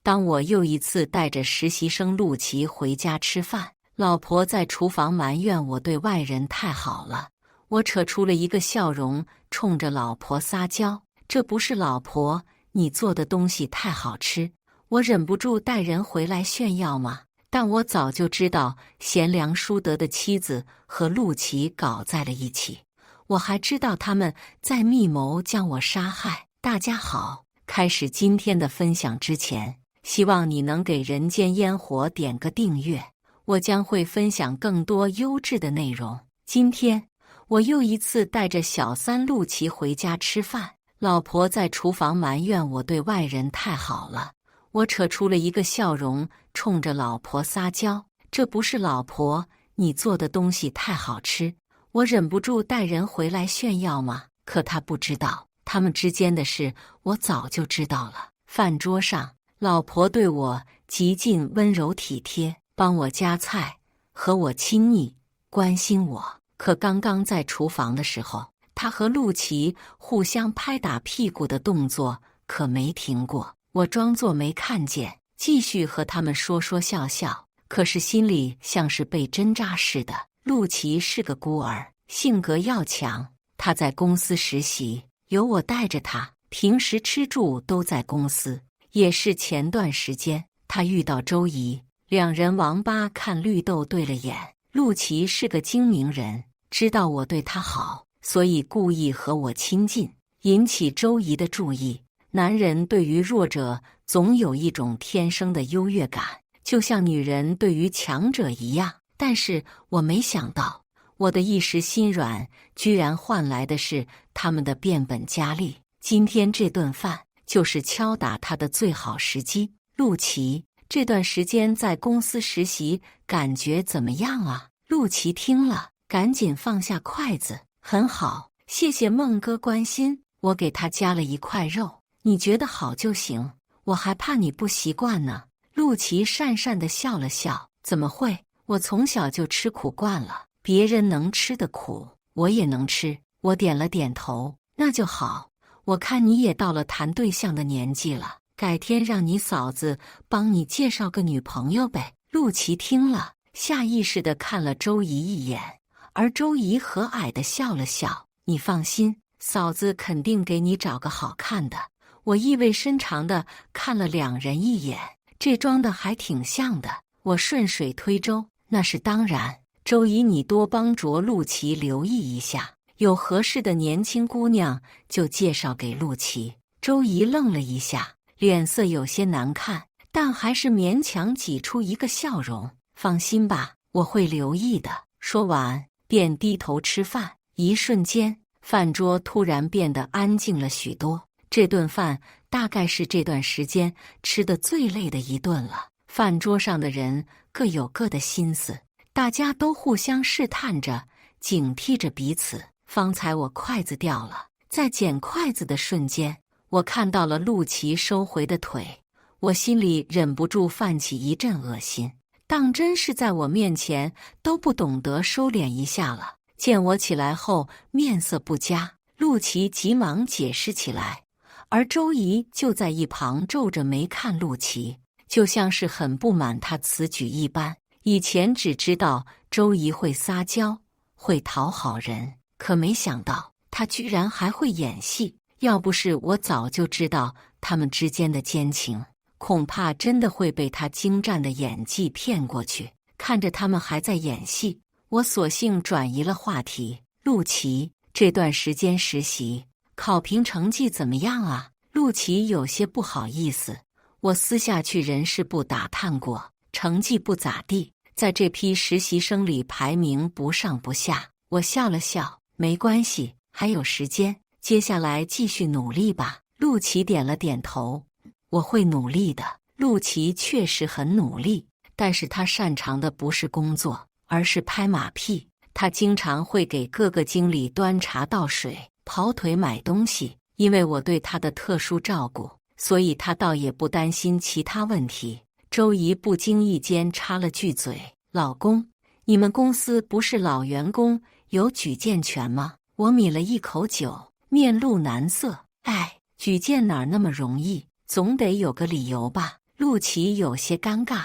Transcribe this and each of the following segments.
当我又一次带着实习生陆琪回家吃饭，老婆在厨房埋怨我对外人太好了。我扯出了一个笑容，冲着老婆撒娇：“这不是老婆，你做的东西太好吃，我忍不住带人回来炫耀吗？”但我早就知道贤良淑德的妻子和陆琪搞在了一起，我还知道他们在密谋将我杀害。大家好，开始今天的分享之前，希望你能给人间烟火点个订阅，我将会分享更多优质的内容。今天我又一次带着小三陆琪回家吃饭，老婆在厨房埋怨我对外人太好了。我扯出了一个笑容，冲着老婆撒娇：“这不是老婆，你做的东西太好吃，我忍不住带人回来炫耀吗？”可她不知道，他们之间的事我早就知道了。饭桌上，老婆对我极尽温柔体贴，帮我夹菜，和我亲昵，关心我。可刚刚在厨房的时候，她和陆琪互相拍打屁股的动作可没停过。我装作没看见，继续和他们说说笑笑，可是心里像是被针扎似的。陆琪是个孤儿，性格要强，他在公司实习，由我带着他，平时吃住都在公司。也是前段时间，他遇到周怡，两人网吧看绿豆对了眼。陆琪是个精明人，知道我对他好，所以故意和我亲近，引起周怡的注意。男人对于弱者总有一种天生的优越感，就像女人对于强者一样。但是我没想到，我的一时心软，居然换来的是他们的变本加厉。今天这顿饭就是敲打他的最好时机。陆琪，这段时间在公司实习，感觉怎么样啊？陆琪听了，赶紧放下筷子：“很好，谢谢孟哥关心。”我给他夹了一块肉。你觉得好就行，我还怕你不习惯呢。陆琪讪讪地笑了笑：“怎么会？我从小就吃苦惯了，别人能吃的苦，我也能吃。”我点了点头：“那就好。我看你也到了谈对象的年纪了，改天让你嫂子帮你介绍个女朋友呗。”陆琪听了，下意识地看了周怡一眼，而周怡和蔼地笑了笑：“你放心，嫂子肯定给你找个好看的。”我意味深长地看了两人一眼，这装的还挺像的。我顺水推舟：“那是当然，周怡你多帮着陆琪留意一下，有合适的年轻姑娘就介绍给陆琪。”周怡愣了一下，脸色有些难看，但还是勉强挤出一个笑容：“放心吧，我会留意的。”说完便低头吃饭。一瞬间，饭桌突然变得安静了许多。这顿饭大概是这段时间吃得最累的一顿了。饭桌上的人各有各的心思，大家都互相试探着，警惕着彼此。方才我筷子掉了，在捡筷子的瞬间，我看到了陆琪收回的腿，我心里忍不住泛起一阵恶心。当真是在我面前都不懂得收敛一下了。见我起来后面色不佳，陆琪急忙解释起来。而周怡就在一旁皱着眉看陆琪，就像是很不满他此举一般。以前只知道周怡会撒娇，会讨好人，可没想到他居然还会演戏。要不是我早就知道他们之间的奸情，恐怕真的会被他精湛的演技骗过去。看着他们还在演戏，我索性转移了话题：“陆琪，这段时间实习考评成绩怎么样啊？”陆琪有些不好意思：“我私下去人事部打探过，成绩不咋地，在这批实习生里排名不上不下。”我笑了笑：“没关系，还有时间，接下来继续努力吧。”陆琪点了点头：“我会努力的。”陆琪确实很努力，但是他擅长的不是工作，而是拍马屁。他经常会给各个经理端茶倒水，跑腿买东西。因为我对他的特殊照顾，所以他倒也不担心其他问题。周怡不经意间插了句嘴：“老公，你们公司不是老员工有举荐权吗？”我抿了一口酒，面露难色：“哎，举荐哪儿那么容易，总得有个理由吧。”陆琪有些尴尬。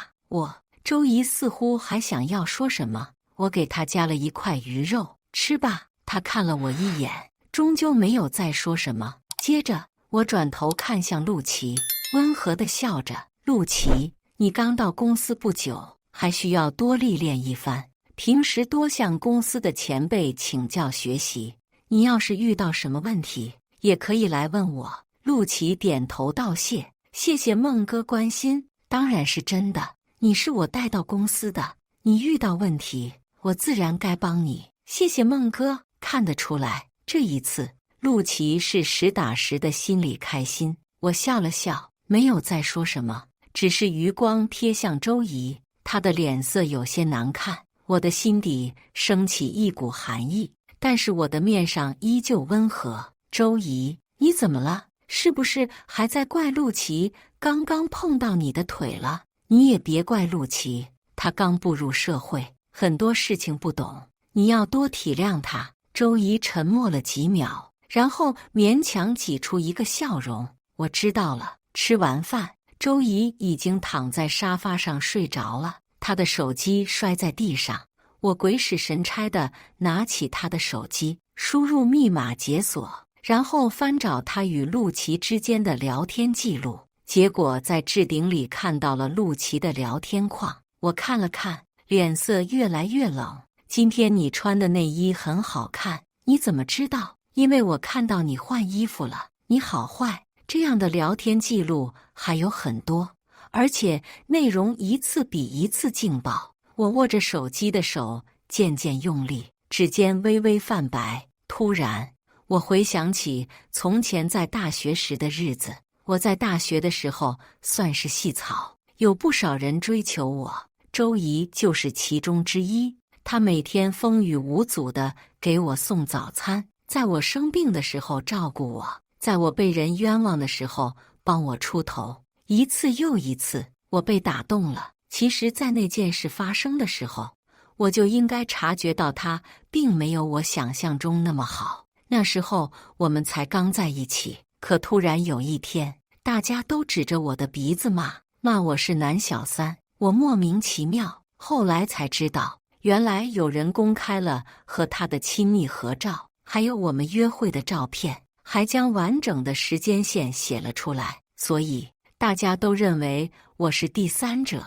周姨似乎还想要说什么，我给她夹了一块鱼肉，吃吧。她看了我一眼，终究没有再说什么。接着，我转头看向陆琪，温和地笑着：“陆琪，你刚到公司不久，还需要多历练一番，平时多向公司的前辈请教学习。你要是遇到什么问题，也可以来问我。”陆琪点头道谢：“谢谢孟哥关心，当然是真的。你是我带到公司的，你遇到问题，我自然该帮你。谢谢孟哥。”看得出来，这一次陆琪是实打实的心里开心。我笑了笑，没有再说什么，只是余光瞥向周姨，她的脸色有些难看。我的心底升起一股寒意，但是我的面上依旧温和。周姨，你怎么了？是不是还在怪陆琪刚刚碰到你的腿了？你也别怪陆琪，他刚步入社会，很多事情不懂，你要多体谅他。周姨沉默了几秒，然后勉强挤出一个笑容：“我知道了。”吃完饭，周姨已经躺在沙发上睡着了，她的手机摔在地上。我鬼使神差地拿起她的手机，输入密码解锁，然后翻找她与陆琪之间的聊天记录。结果在置顶里看到了陆琪的聊天框，我看了看，脸色越来越冷。今天你穿的内衣很好看，你怎么知道？因为我看到你换衣服了。你好坏，这样的聊天记录还有很多，而且内容一次比一次劲爆。我握着手机的手渐渐用力，指尖微微泛白。突然，我回想起从前在大学时的日子。我在大学的时候算是细草，有不少人追求我，周姨就是其中之一。她每天风雨无阻地给我送早餐，在我生病的时候照顾我，在我被人冤枉的时候帮我出头。一次又一次，我被打动了。其实在那件事发生的时候，我就应该察觉到她并没有我想象中那么好。那时候我们才刚在一起，可突然有一天，大家都指着我的鼻子骂我是男小三。我莫名其妙，后来才知道，原来有人公开了和他的亲密合照，还有我们约会的照片，还将完整的时间线写了出来，所以大家都认为我是第三者。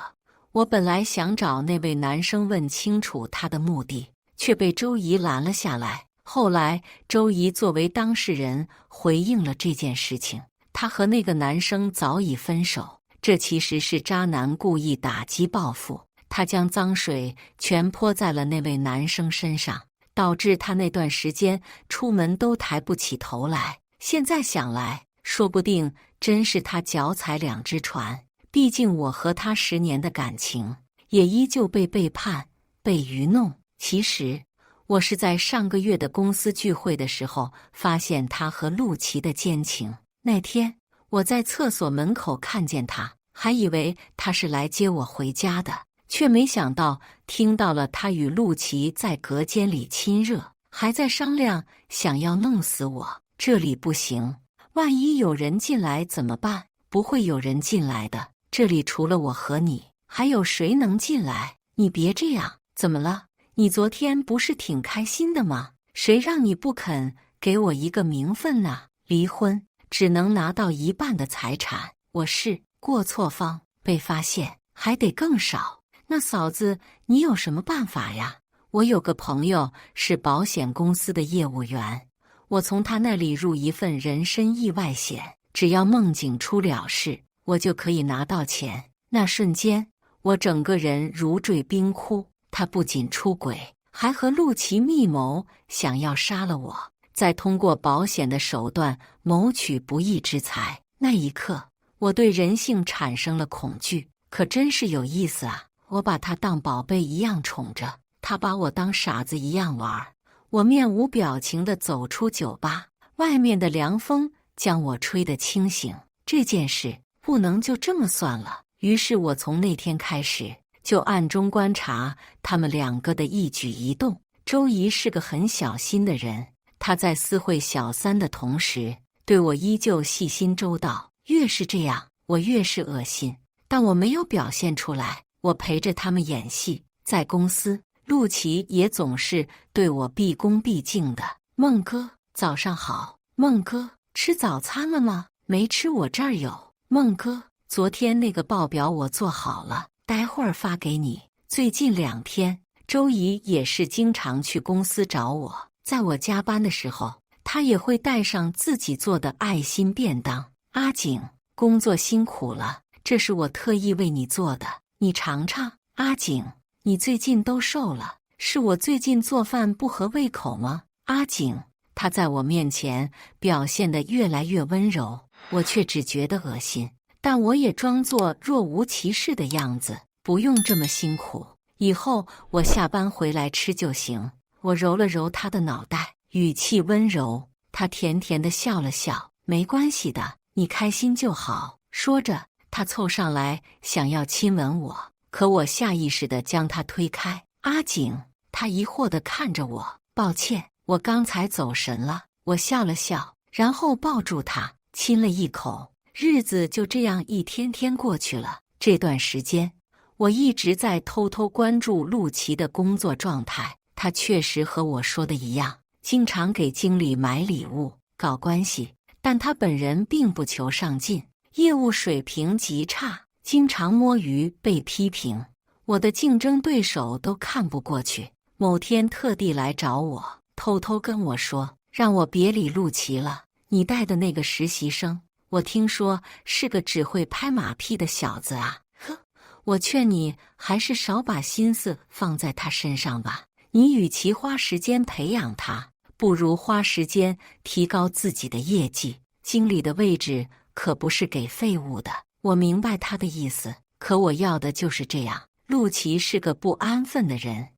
我本来想找那位男生问清楚他的目的，却被周姨拦了下来。后来周姨作为当事人回应了这件事情，她和那个男生早已分手，这其实是渣男故意打击报复。他将脏水全泼在了那位男生身上，导致他那段时间出门都抬不起头来。现在想来，说不定真是他脚踩两只船。毕竟我和他10年的感情，也依旧被背叛、被愚弄。其实，我是在上个月的公司聚会的时候，发现他和陆琪的奸情。那天，我在厕所门口看见他，还以为他是来接我回家的。却没想到听到了他与陆琪在隔间里亲热，还在商量想要弄死我。这里不行，万一有人进来怎么办？不会有人进来的，这里除了我和你，还有谁能进来？你别这样，怎么了？你昨天不是挺开心的吗？谁让你不肯给我一个名分呢？离婚只能拿到1半的财产，我是过错方，被发现还得更少。那嫂子，你有什么办法呀？我有个朋友是保险公司的业务员，我从他那里入一份人身意外险，只要梦景出了事，我就可以拿到钱。那瞬间，我整个人如坠冰窟。他不仅出轨，还和陆琪密谋，想要杀了我，再通过保险的手段谋取不义之财。那一刻，我对人性产生了恐惧。可真是有意思啊！我把他当宝贝一样宠着，他把我当傻子一样玩。我面无表情地走出酒吧，外面的凉风将我吹得清醒。这件事不能就这么算了。于是我从那天开始就暗中观察他们2个的一举一动。周姨是个很小心的人，她在私会小三的同时，对我依旧细心周到。越是这样，我越是恶心。但我没有表现出来。我陪着他们演戏，在公司，陆琪也总是对我毕恭毕敬的。孟哥，早上好。孟哥，吃早餐了吗？没吃，我这儿有。孟哥，昨天那个报表我做好了，待会儿发给你。最近2天，周姨也是经常去公司找我，在我加班的时候，她也会带上自己做的爱心便当。阿景，工作辛苦了，这是我特意为你做的，你尝尝。阿景，你最近都瘦了，是我最近做饭不合胃口吗？阿景，他在我面前表现得越来越温柔，我却只觉得恶心，但我也装作若无其事的样子，不用这么辛苦，以后我下班回来吃就行。我揉了揉他的脑袋，语气温柔，他甜甜地笑了笑，没关系的，你开心就好。说着，他凑上来想要亲吻我，可我下意识地将他推开。阿景，他疑惑地看着我，抱歉，我刚才走神了。我笑了笑，然后抱住他，亲了一口。日子就这样一天天过去了。这段时间，我一直在偷偷关注陆琪的工作状态。他确实和我说的一样，经常给经理买礼物，搞关系，但他本人并不求上进，业务水平极差，经常摸鱼被批评。我的竞争对手都看不过去，某天特地来找我，偷偷跟我说，让我别理陆琪了，你带的那个实习生，我听说是个只会拍马屁的小子啊。呵，我劝你还是少把心思放在他身上吧，你与其花时间培养他，不如花时间提高自己的业绩。经理的位置可不是给废物的。我明白他的意思，可我要的就是这样。陆琪是个不安分的人，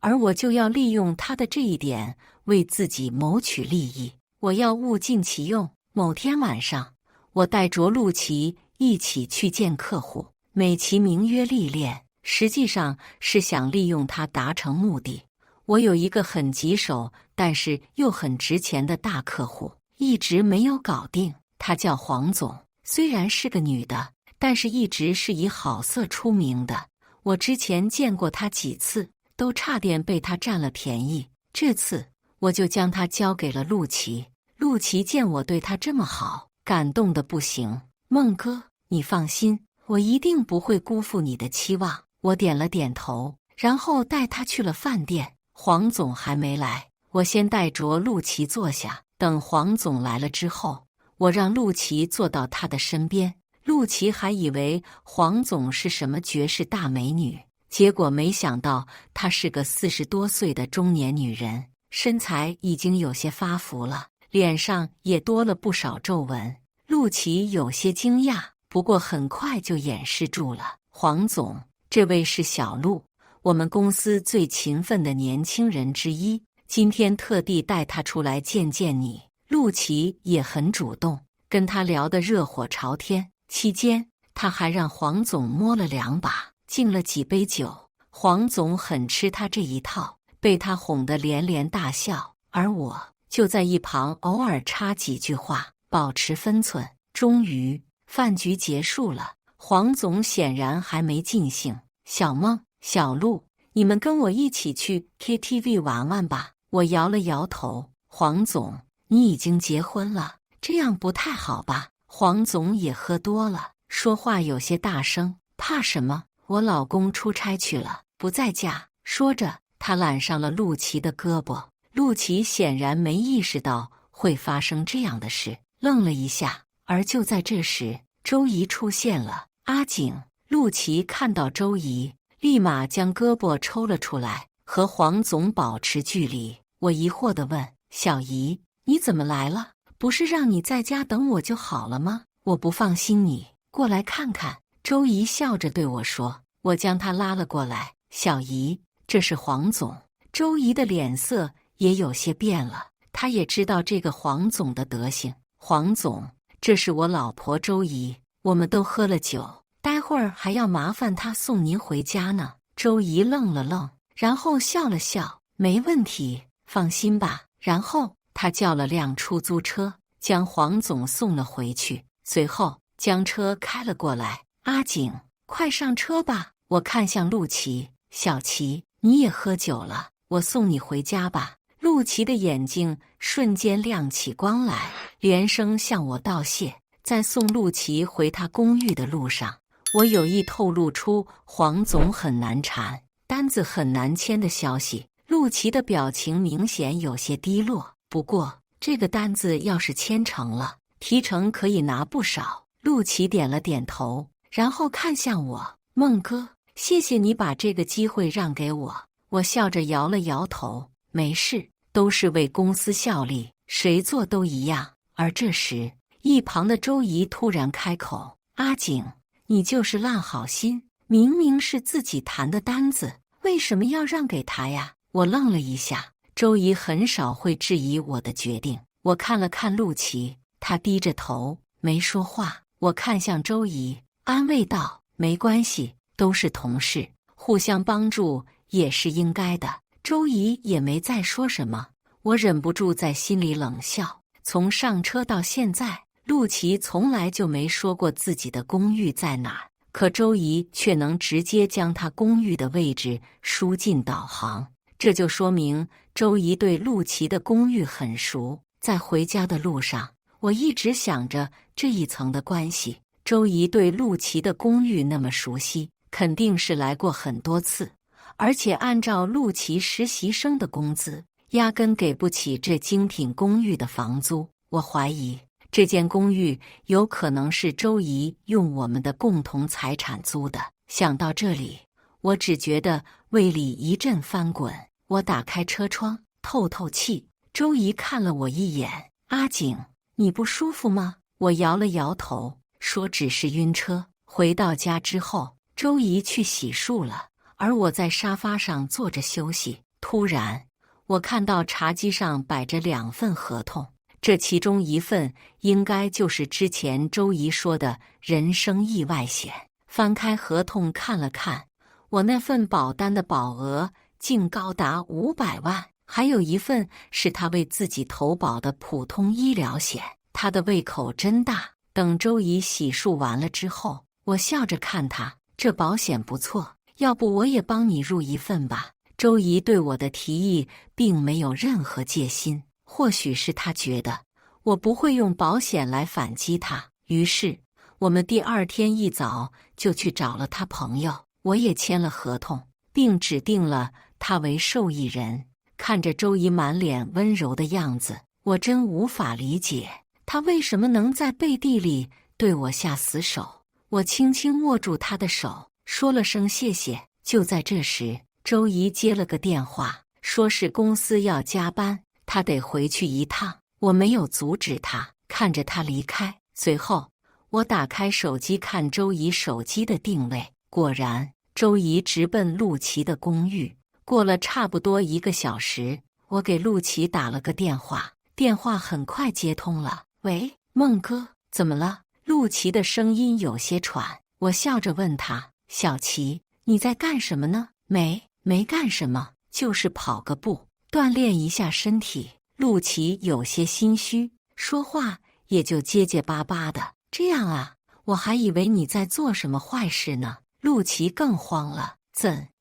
而我就要利用他的这一点为自己谋取利益。我要物尽其用。某天晚上，我带着陆琪一起去见客户，美其名曰历练，实际上是想利用他达成目的。我有一个很棘手但是又很值钱的大客户，一直没有搞定。他叫黄总，虽然是个女的，但是一直是以好色出名的。我之前见过他几次，都差点被他占了便宜。这次我就将他交给了陆琪。陆琪见我对他这么好，感动得不行。孟哥，你放心，我一定不会辜负你的期望。我点了点头，然后带他去了饭店。黄总还没来，我先带着陆琪坐下。等黄总来了之后，我让陆琪坐到他的身边。陆琪还以为黄总是什么绝世大美女，结果没想到她是个40多岁的中年女人，身材已经有些发福了，脸上也多了不少皱纹。陆琪有些惊讶，不过很快就掩饰住了。黄总，这位是小陆，我们公司最勤奋的年轻人之一，今天特地带他出来见见你。陆琪也很主动，跟他聊得热火朝天。期间，他还让黄总摸了2把，敬了几杯酒。黄总很吃他这一套，被他哄得连连大笑，而我就在一旁偶尔插几句话，保持分寸。终于，饭局结束了，黄总显然还没尽兴。小孟、小陆，你们跟我一起去 KTV 玩玩吧。我摇了摇头。黄总，你已经结婚了，这样不太好吧？黄总也喝多了，说话有些大声。怕什么？我老公出差去了，不在家。说着，他揽上了陆琪的胳膊。陆琪显然没意识到会发生这样的事，愣了一下。而就在这时，周姨出现了。阿景，陆琪看到周姨，立马将胳膊抽了出来，和黄总保持距离。我疑惑地问：小姨，你怎么来了？不是让你在家等我就好了吗？我不放心你，过来看看。周姨笑着对我说。我将她拉了过来。小姨，这是黄总。周姨的脸色也有些变了，她也知道这个黄总的德行。黄总，这是我老婆周姨，我们都喝了酒，待会儿还要麻烦她送您回家呢。周姨愣了愣，然后笑了笑，没问题，放心吧。然后他叫了辆出租车，将黄总送了回去，随后将车开了过来。阿景，快上车吧。我看向陆琪，小琪，你也喝酒了，我送你回家吧。陆琪的眼睛瞬间亮起光来，连声向我道谢。在送陆琪回他公寓的路上，我有意透露出黄总很难缠，单子很难签的消息。陆琪的表情明显有些低落，不过这个单子要是签成了，提成可以拿不少。陆琪点了点头，然后看向我，孟哥，谢谢你把这个机会让给我。我笑着摇了摇头，没事，都是为公司效力，谁做都一样。而这时，一旁的周姨突然开口：“阿景，你就是烂好心，明明是自己谈的单子，为什么要让给他呀？”我愣了一下，周姨很少会质疑我的决定。我看了看陆琪，他低着头没说话。我看向周姨，安慰道：“没关系，都是同事，互相帮助也是应该的。”周姨也没再说什么，我忍不住在心里冷笑。从上车到现在，陆琪从来就没说过自己的公寓在哪儿，可周姨却能直接将他公寓的位置输进导航，这就说明周姨对陆琪的公寓很熟。在回家的路上，我一直想着这一层的关系，周姨对陆琪的公寓那么熟悉，肯定是来过很多次，而且按照陆琪实习生的工资，压根给不起这精品公寓的房租。我怀疑这间公寓有可能是周姨用我们的共同财产租的。想到这里，我只觉得胃里一阵翻滚。我打开车窗透透气。周姨看了我一眼：“阿景，你不舒服吗？”我摇了摇头，说只是晕车。回到家之后，周姨去洗漱了，而我在沙发上坐着休息。突然，我看到茶几上摆着2份合同，这其中一份应该就是之前周姨说的人身意外险。翻开合同看了看，我那份保单的保额竟高达500万，还有一份是他为自己投保的普通医疗险。他的胃口真大。等周姨洗漱完了之后，我笑着看他：“这保险不错，要不我也帮你入一份吧。”周姨对我的提议并没有任何戒心，或许是她觉得我不会用保险来反击她。于是我们第2天一早就去找了他朋友，我也签了合同，并指定了他为受益人。看着周姨满脸温柔的样子，我真无法理解她为什么能在背地里对我下死手。我轻轻握住她的手，说了声谢谢。就在这时，周姨接了个电话，说是公司要加班，她得回去一趟。我没有阻止她，看着她离开。随后我打开手机看周姨手机的定位，果然周姨直奔陆琪的公寓。过了差不多1个小时，我给陆琪打了个电话，电话很快接通了。“喂，孟哥，怎么了？”陆琪的声音有些喘。我笑着问他：“小琪，你在干什么呢？”“没干什么，就是跑个步，锻炼一下身体。”陆琪有些心虚，说话也就结结巴巴的。“这样啊，我还以为你在做什么坏事呢。”陆琪更慌了：“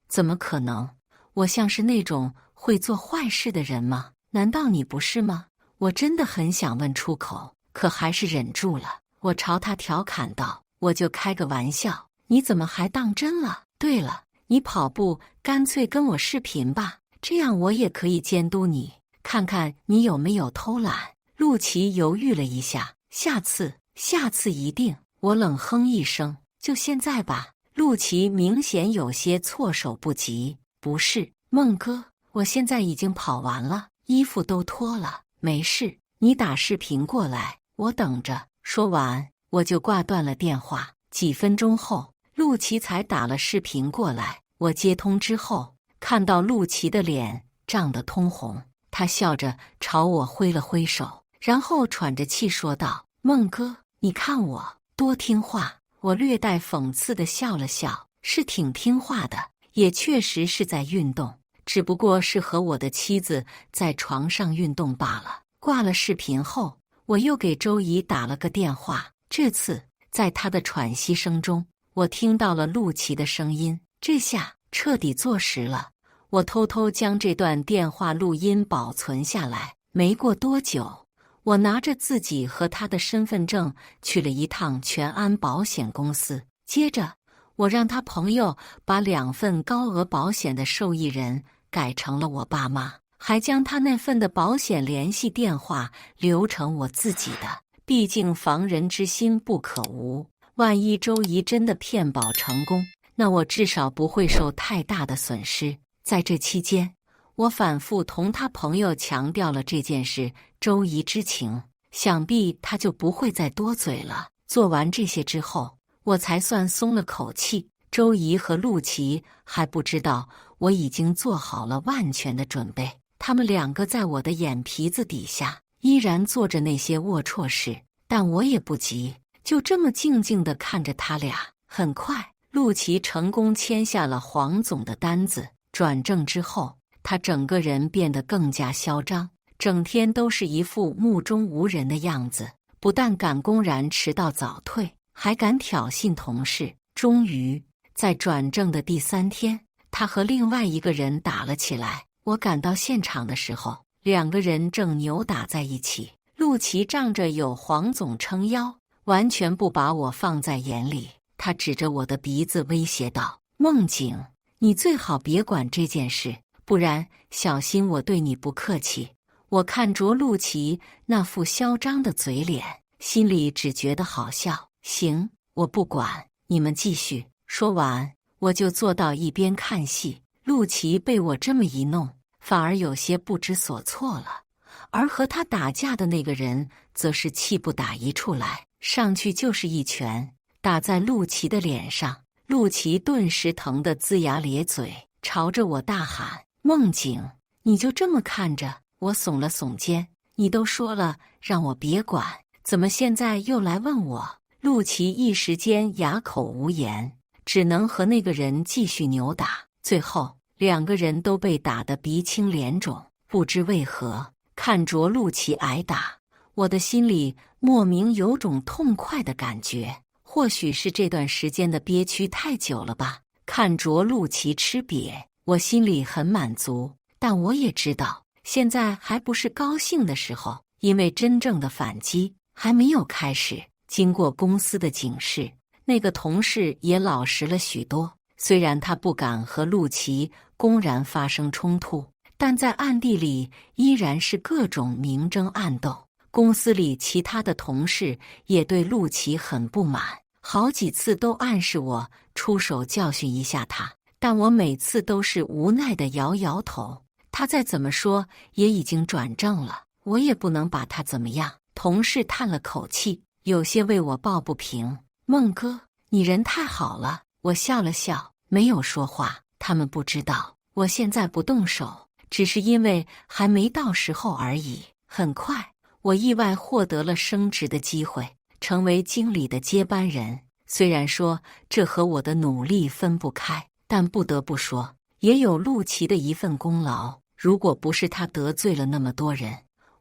怎么可能？我像是那种会做坏事的人吗？难道你不是吗？”我真的很想问出口，可还是忍住了。我朝他调侃道：“我就开个玩笑，你怎么还当真了？对了，你跑步干脆跟我视频吧，这样我也可以监督你，看看你有没有偷懒。”陆琪犹豫了一下：“下次一定。”我冷哼一声：“就现在吧。”陆琪明显有些措手不及：“不是，孟哥，我现在已经跑完了，衣服都脱了，没事，你打视频过来，我等着。”说完，我就挂断了电话。几分钟后，陆琪才打了视频过来。我接通之后，看到陆琪的脸涨得通红，他笑着朝我挥了挥手，然后喘着气说道：“孟哥，你看我多听话。”我略带讽刺地笑了笑，是挺听话的，也确实是在运动，只不过是和我的妻子在床上运动罢了。挂了视频后，我又给周姨打了个电话，这次在她的喘息声中，我听到了陆琪的声音，这下彻底坐实了。我偷偷将这段电话录音保存下来。没过多久，我拿着自己和他的身份证去了一趟全安保险公司。接着，我让他朋友把2份高额保险的受益人改成了我爸妈，还将他那份的保险联系电话留成我自己的。毕竟防人之心不可无，万一周怡真的骗保成功，那我至少不会受太大的损失。在这期间，我反复同他朋友强调了这件事，周怡知情，想必他就不会再多嘴了。做完这些之后，我才算松了口气。周怡和陆琪还不知道我已经做好了万全的准备，他们2个在我的眼皮子底下依然做着那些龌龊事，但我也不急，就这么静静地看着他俩。很快，陆琪成功签下了黄总的单子。转正之后，他整个人变得更加嚣张，整天都是一副目中无人的样子，不但敢公然迟到早退，还敢挑衅同事。终于，在转正的第3天，他和另外一个人打了起来。我赶到现场的时候，2个人正扭打在一起。陆琪仗着有黄总撑腰，完全不把我放在眼里。他指着我的鼻子威胁道：“孟景，你最好别管这件事，不然小心我对你不客气。”我看着陆琪那副嚣张的嘴脸，心里只觉得好笑。行，我不管，你们继续。说完，我就坐到一边看戏。陆琪被我这么一弄，反而有些不知所措了，而和他打架的那个人则是气不打一处来，上去就是一拳打在陆琪的脸上。陆琪顿时疼得龇牙咧嘴，朝着我大喊：“孟景，你就这么看着？”我耸了耸肩：“你都说了让我别管，怎么现在又来问我？”陆琪一时间哑口无言，只能和那个人继续扭打。最后2个人都被打得鼻青脸肿。不知为何，看着陆琪挨打，我的心里莫名有种痛快的感觉。或许是这段时间的憋屈太久了吧。看着陆琪吃瘪，我心里很满足，但我也知道现在还不是高兴的时候，因为真正的反击还没有开始。经过公司的警示，那个同事也老实了许多。虽然他不敢和陆琪公然发生冲突，但在暗地里依然是各种明争暗斗。公司里其他的同事也对陆琪很不满，好几次都暗示我出手教训一下他，但我每次都是无奈地摇摇头。他再怎么说也已经转正了，我也不能把他怎么样。同事叹了口气，有些为我抱不平：“孟哥，你人太好了。”我笑了笑，没有说话。他们不知道，我现在不动手，只是因为还没到时候而已。很快，我意外获得了升职的机会，成为经理的接班人。虽然说这和我的努力分不开，但不得不说，也有陆琪的一份功劳。如果不是他得罪了那么多人，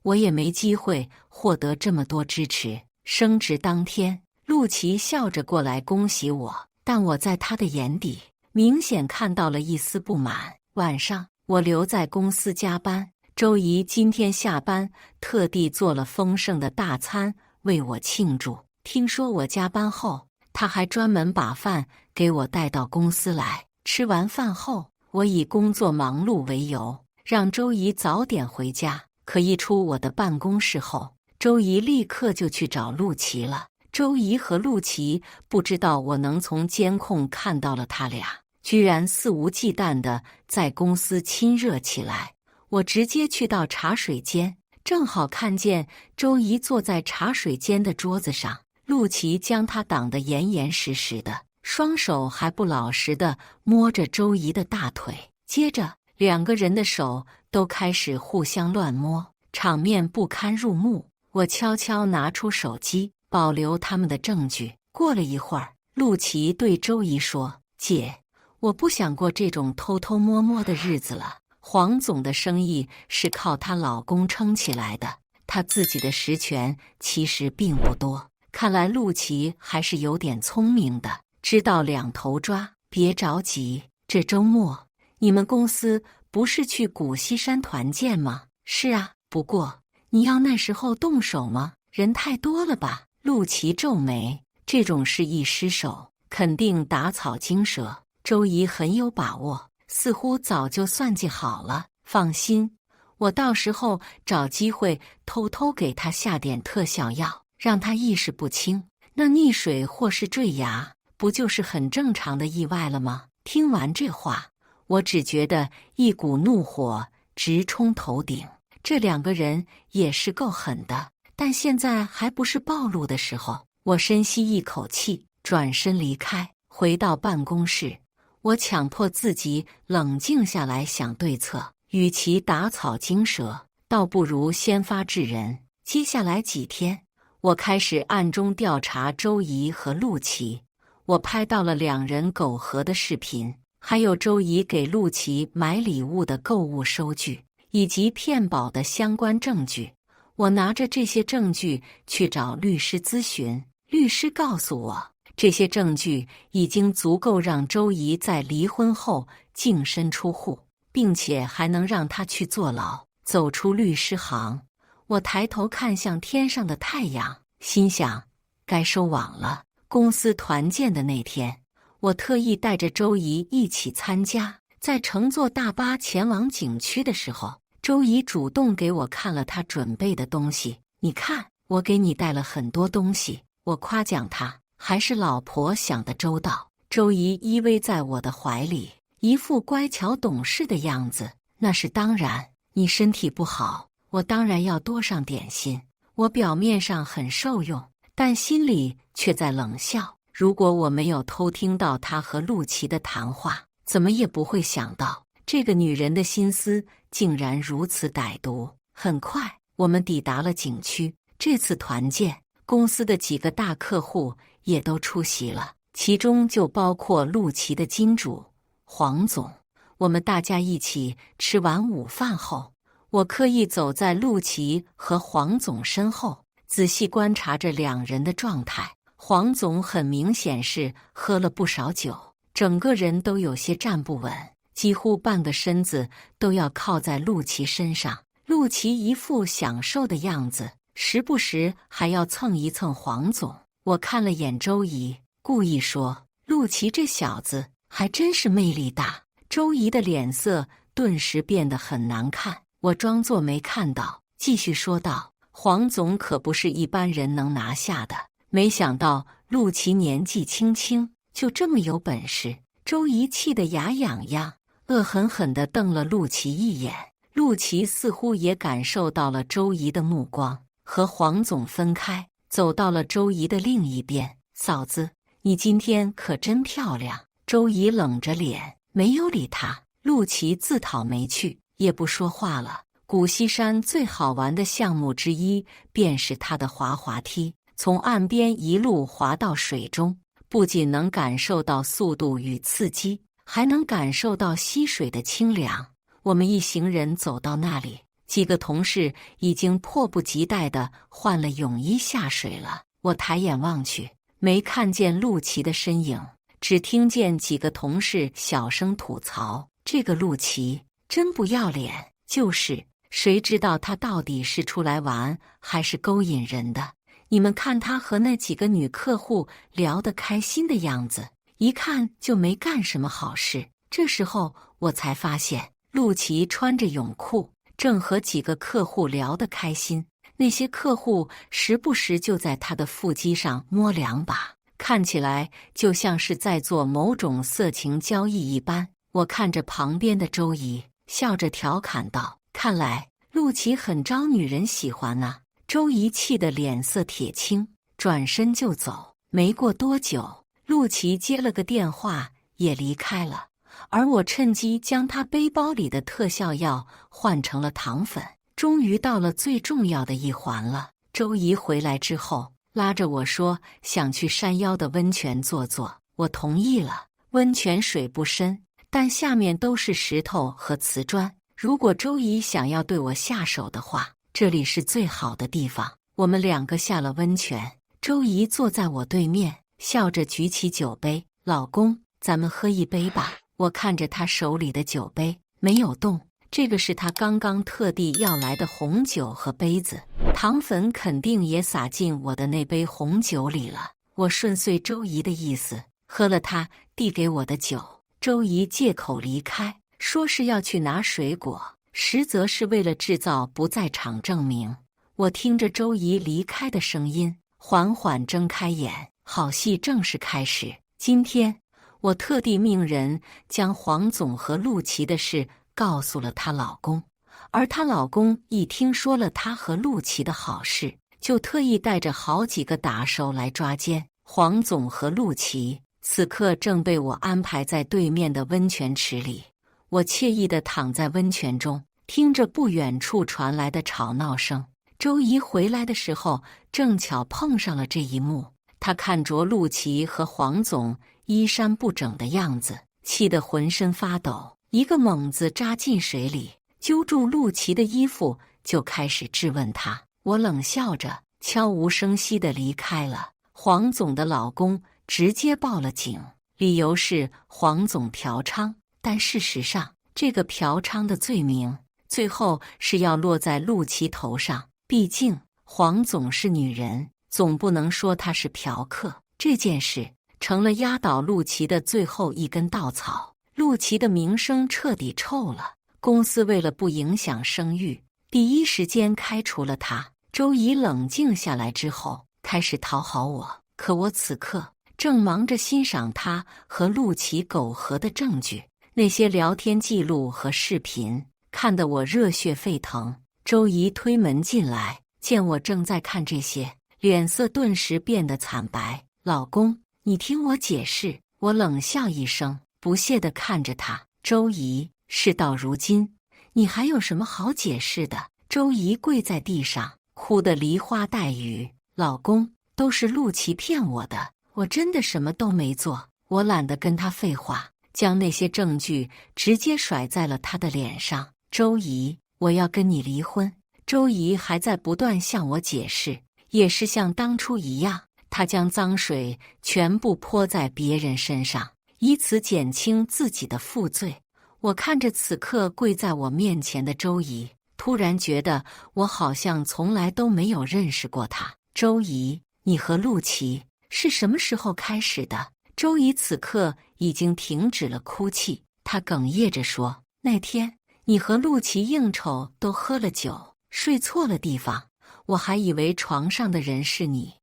我也没机会获得这么多支持。升职当天，陆琪笑着过来恭喜我，但我在他的眼底明显看到了一丝不满。晚上，我留在公司加班，周怡今天下班特地做了丰盛的大餐为我庆祝。听说我加班后，他还专门把饭给我带到公司来。吃完饭后，我以工作忙碌为由，让周怡早点回家。可一出我的办公室后，周怡立刻就去找陆琪了。周怡和陆琪不知道我能从监控看到了他俩，居然肆无忌惮地在公司亲热起来。我直接去到茶水间，正好看见周怡坐在茶水间的桌子上，陆琪将她挡得严严实实的，双手还不老实地摸着周怡的大腿。接着2个人的手都开始互相乱摸，场面不堪入目。我悄悄拿出手机，保留他们的证据。过了一会儿，陆琪对周怡说：“姐，我不想过这种偷偷摸摸的日子了。黄总的生意是靠她老公撑起来的，她自己的实权其实并不多。看来陆琪还是有点聪明的。知道两头抓，别着急。这周末你们公司不是去古稀山团建吗？是啊，不过你要那时候动手吗？人太多了吧？陆琪皱眉，这种事一失手，肯定打草惊蛇。周怡很有把握，似乎早就算计好了。放心，我到时候找机会偷偷给他下点特效药，让他意识不清。那溺水或是坠崖，不就是很正常的意外了吗？听完这话，我只觉得一股怒火直冲头顶。这两个人也是够狠的，但现在还不是暴露的时候。我深吸一口气，转身离开。回到办公室，我强迫自己冷静下来想对策。与其打草惊蛇，倒不如先发制人。接下来几天，我开始暗中调查周怡和陆琪。我拍到了两人苟合的视频，还有周怡给陆琪买礼物的购物收据，以及骗保的相关证据。我拿着这些证据去找律师咨询，律师告诉我，这些证据已经足够让周怡在离婚后净身出户，并且还能让他去坐牢。走出律师行，我抬头看向天上的太阳，心想该收网了。公司团建的那天，我特意带着周怡一起参加。在乘坐大巴前往景区的时候，周怡主动给我看了她准备的东西。你看，我给你带了很多东西。我夸奖她，还是老婆想得周到。周怡依偎在我的怀里，一副乖巧懂事的样子。那是当然，你身体不好，我当然要多上点心。我表面上很受用，但心里却在冷笑。如果我没有偷听到他和陆琪的谈话，怎么也不会想到这个女人的心思竟然如此歹毒。很快，我们抵达了景区。这次团建，公司的几个大客户也都出席了，其中就包括陆琪的金主黄总。我们大家一起吃完午饭后，我刻意走在陆琪和黄总身后，仔细观察着两人的状态。黄总很明显是喝了不少酒，整个人都有些站不稳，几乎半个身子都要靠在陆琪身上。陆琪一副享受的样子，时不时还要蹭一蹭黄总。我看了眼周怡，故意说：“陆琪这小子还真是魅力大。”周怡的脸色顿时变得很难看。我装作没看到，继续说道：“黄总可不是一般人能拿下的。没想到陆琪年纪轻轻就这么有本事。”周怡气得牙痒痒，恶狠狠地瞪了陆琪一眼。陆琪似乎也感受到了周怡的目光，和黄总分开，走到了周怡的另一边。“嫂子，你今天可真漂亮。”周怡冷着脸，没有理他。陆琪自讨没趣，也不说话了。古稀山最好玩的项目之一便是它的滑滑梯，从岸边一路滑到水中，不仅能感受到速度与刺激，还能感受到溪水的清凉。我们一行人走到那里，几个同事已经迫不及待地换了泳衣下水了。我抬眼望去，没看见陆琪的身影，只听见几个同事小声吐槽：“这个陆琪真不要脸。”就是，谁知道他到底是出来玩还是勾引人的？你们看他和那几个女客户聊得开心的样子，一看就没干什么好事。这时候我才发现，陆琪穿着泳裤，正和几个客户聊得开心。那些客户时不时就在他的腹肌上摸两把，看起来就像是在做某种色情交易一般。我看着旁边的周怡，笑着调侃道：“看来陆琪很招女人喜欢啊。”周怡气得脸色铁青，转身就走。没过多久，陆琪接了个电话也离开了，而我趁机将他背包里的特效药换成了糖粉。终于到了最重要的一环了。周怡回来之后，拉着我说想去山腰的温泉坐坐，我同意了。温泉水不深，但下面都是石头和瓷砖，如果周怡想要对我下手的话，这里是最好的地方。我们两个下了温泉，周怡坐在我对面，笑着举起酒杯，老公，咱们喝一杯吧。我看着他手里的酒杯，没有动。这个是他刚刚特地要来的红酒和杯子，糖粉肯定也洒进我的那杯红酒里了。我顺遂周姨的意思，喝了他递给我的酒。周姨借口离开，说是要去拿水果，实则是为了制造不在场证明。我听着周姨离开的声音，缓缓睁开眼。好戏正式开始。今天我特地命人将黄总和陆琪的事告诉了她老公，而她老公一听说了她和陆琪的好事，就特意带着好几个打手来抓奸。黄总和陆琪此刻正被我安排在对面的温泉池里，我惬意地躺在温泉中，听着不远处传来的吵闹声。周姨回来的时候，正巧碰上了这一幕。她看着陆琪和黄总衣衫不整的样子，气得浑身发抖，一个猛子扎进水里，揪住陆琪的衣服，就开始质问他。我冷笑着，悄无声息地离开了。黄总的老公直接报了警，理由是黄总嫖娼，但事实上，这个嫖娼的罪名最后是要落在陆琪头上。毕竟黄总是女人，总不能说他是嫖客。这件事成了压倒陆琪的最后一根稻草，陆琪的名声彻底臭了。公司为了不影响声誉，第一时间开除了他。周姨冷静下来之后，开始讨好我，可我此刻正忙着欣赏他和陆琪苟合的证据，那些聊天记录和视频，看得我热血沸腾。周姨推门进来，见我正在看这些，脸色顿时变得惨白。老公，你听我解释。我冷笑一声，不屑地看着他。周姨，事到如今，你还有什么好解释的？周姨跪在地上，哭得梨花带雨。老公，都是陆琪骗我的，我真的什么都没做。我懒得跟他废话，将那些证据直接甩在了他的脸上。周姨，我要跟你离婚。周姨还在不断向我解释，也是像当初一样，她将脏水全部泼在别人身上，以此减轻自己的负罪。我看着此刻跪在我面前的周姨，突然觉得我好像从来都没有认识过她。周姨，你和陆琪是什么时候开始的？周姨此刻已经停止了哭泣，她哽咽着说，那天你和陆琪应酬都喝了酒，睡错了地方，我还以为床上的人是你。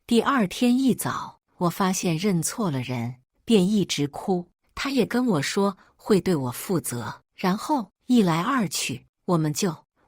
第二天一早，我发现认错了人，便一直哭。他也跟我说会对我负责，然后一来二去，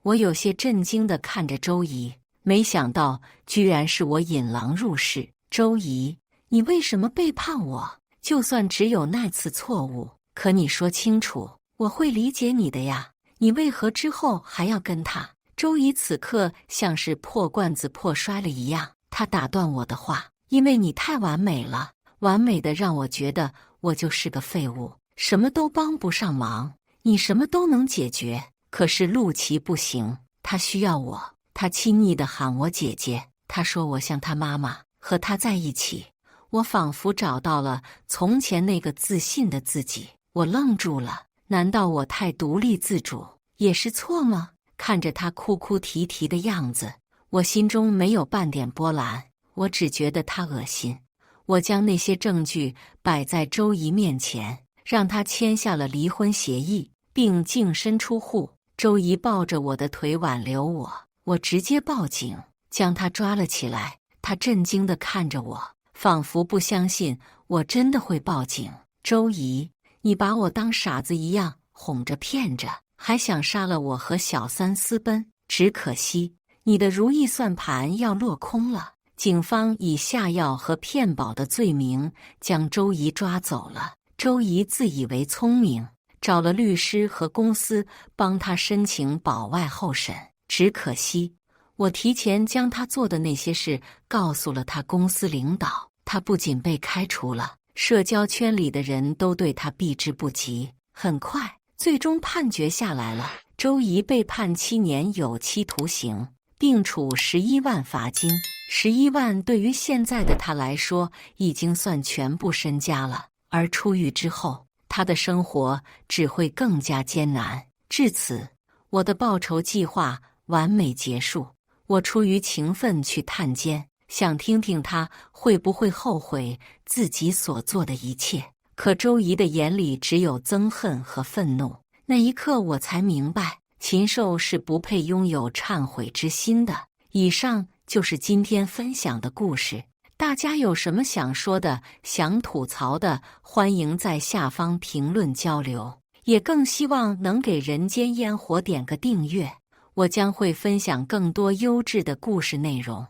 我有些震惊地看着周姨，没想到居然是我引狼入室。周姨，你为什么背叛我？就算只有那次错误，可你说清楚，我会理解你的呀。你为何之后还要跟他？周姨此刻像是破罐子破摔了一样，她打断我的话，因为你太完美了，完美的让我觉得我就是个废物，什么都帮不上忙，你什么都能解决。可是陆琪不行，他需要我，他亲昵地喊我姐姐，他说我像他妈妈，和他在一起，我仿佛找到了从前那个自信的自己。我愣住了，难道我太独立自主也是错吗？看着他哭哭啼啼的样子，我心中没有半点波澜，我只觉得他恶心。我将那些证据摆在周姨面前，让她签下了离婚协议，并净身出户。周姨抱着我的腿挽留我，我直接报警，将她抓了起来。她震惊地看着我，仿佛不相信我真的会报警。周姨，你把我当傻子一样哄着骗着，还想杀了我和小三私奔，只可惜你的如意算盘要落空了。警方以下药和骗保的罪名将周姨抓走了。周姨自以为聪明，找了律师和公司帮他申请保外候审，只可惜我提前将他做的那些事告诉了他公司领导，他不仅被开除了，社交圈里的人都对他避之不及。很快，最终判决下来了，周姨被判7年有期徒刑，并处11万罚金。11万对于现在的他来说，已经算全部身家了。而出狱之后，他的生活只会更加艰难。至此，我的报仇计划完美结束。我出于情分去探监，想听听他会不会后悔自己所做的一切。可周怡的眼里只有憎恨和愤怒。那一刻，我才明白，禽兽是不配拥有忏悔之心的。以上就是今天分享的故事。大家有什么想说的、想吐槽的，欢迎在下方评论交流。也更希望能给人间烟火点个订阅，我将会分享更多优质的故事内容。